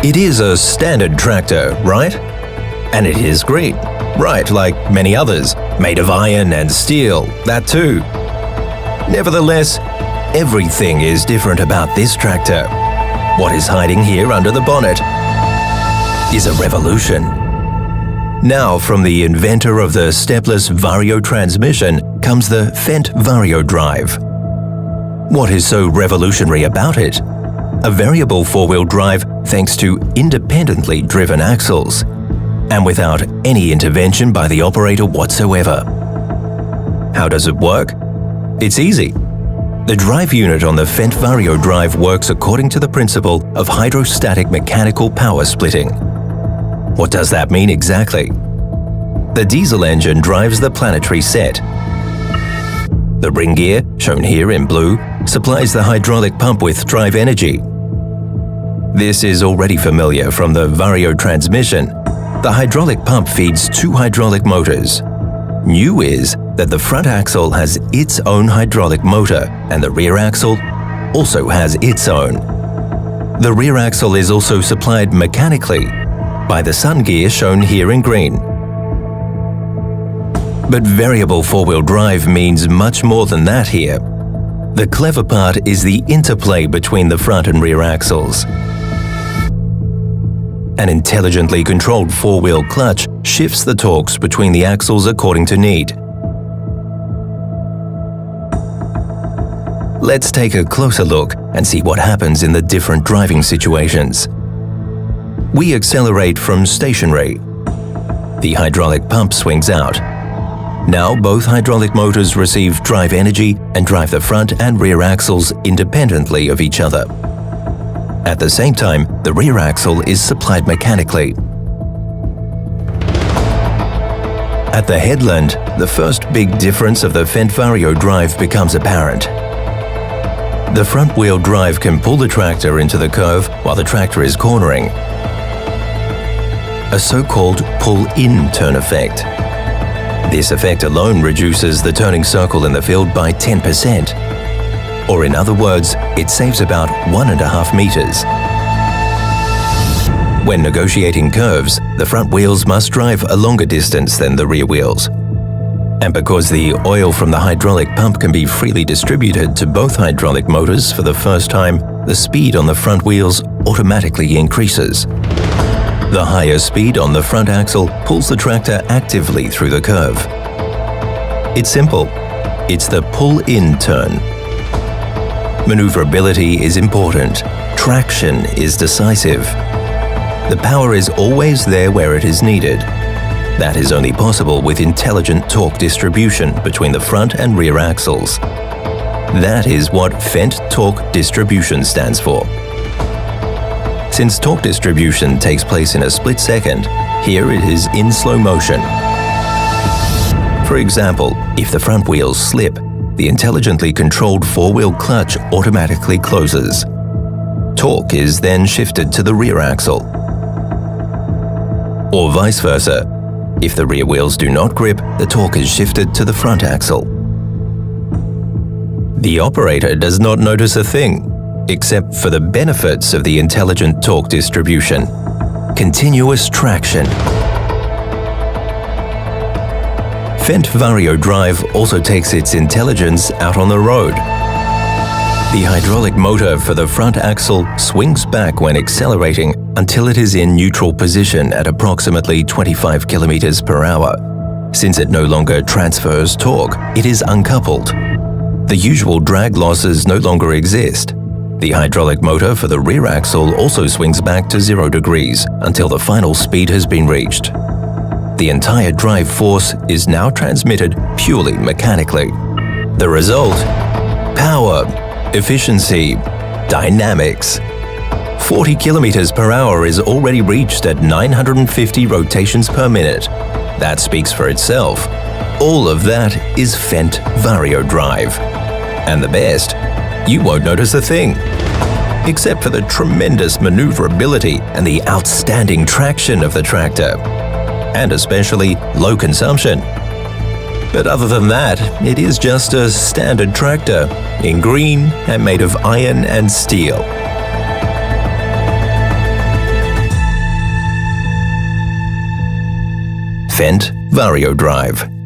It is a standard tractor, right? And it is great, right, like many others, made of iron and steel, that too. Nevertheless, everything is different about this tractor. What is hiding here under the bonnet is a revolution. Now, from the inventor of the stepless Vario transmission comes the Fendt Vario drive. What is so revolutionary about it? A variable four-wheel drive thanks to independently driven axles, and without any intervention by the operator whatsoever. How does it work? It's easy. The drive unit on the Fendt Vario drive works according to the principle of hydrostatic mechanical power splitting. What does that mean exactly? The diesel engine drives the planetary set. The ring gear, shown here in blue, supplies the hydraulic pump with drive energy. This is already familiar from the Vario transmission. The hydraulic pump feeds two hydraulic motors. New is that the front axle has its own hydraulic motor and the rear axle also has its own. The rear axle is also supplied mechanically by the sun gear shown here in green. But variable four-wheel drive means much more than that here. The clever part is the interplay between the front and rear axles. An intelligently controlled four-wheel clutch shifts the torques between the axles according to need. Let's take a closer look and see what happens in the different driving situations. We accelerate from stationary. The hydraulic pump swings out. Now both hydraulic motors receive drive energy and drive the front and rear axles independently of each other. At the same time, the rear axle is supplied mechanically. At the headland, the first big difference of the Fendt Vario drive becomes apparent. The front-wheel drive can pull the tractor into the curve while the tractor is cornering. A so-called pull-in turn effect. This effect alone reduces the turning circle in the field by 10%. Or in other words, it saves about 1.5 meters. When negotiating curves, the front wheels must drive a longer distance than the rear wheels. And because the oil from the hydraulic pump can be freely distributed to both hydraulic motors for the first time, the speed on the front wheels automatically increases. The higher speed on the front axle pulls the tractor actively through the curve. It's simple. It's the pull-in turn. Maneuverability is important. Traction is decisive. The power is always there where it is needed. That is only possible with intelligent torque distribution between the front and rear axles. That is what Fendt Torque Distribution stands for. Since torque distribution takes place in a split second, here it is in slow motion. For example, if the front wheels slip, the intelligently controlled four-wheel clutch automatically closes. Torque is then shifted to the rear axle. Or vice versa. If the rear wheels do not grip, the torque is shifted to the front axle. The operator does not notice a thing, except for the benefits of the intelligent torque distribution. Continuous traction. Fendt Vario drive also takes its intelligence out on the road. The hydraulic motor for the front axle swings back when accelerating until it is in neutral position at approximately 25 km per hour. Since it no longer transfers torque, it is uncoupled. The usual drag losses no longer exist. The hydraulic motor for the rear axle also swings back to 0 degrees until the final speed has been reached. The entire drive force is now transmitted purely mechanically. The result? Power, efficiency, dynamics. 40 kilometers per hour is already reached at 950 rotations per minute. That speaks for itself. All of that is Fendt Vario drive. And the best, you won't notice a thing. Except for the tremendous maneuverability and the outstanding traction of the tractor. And especially low consumption. But other than that, it is just a standard tractor, in green and made of iron and steel. Fendt Vario Drive.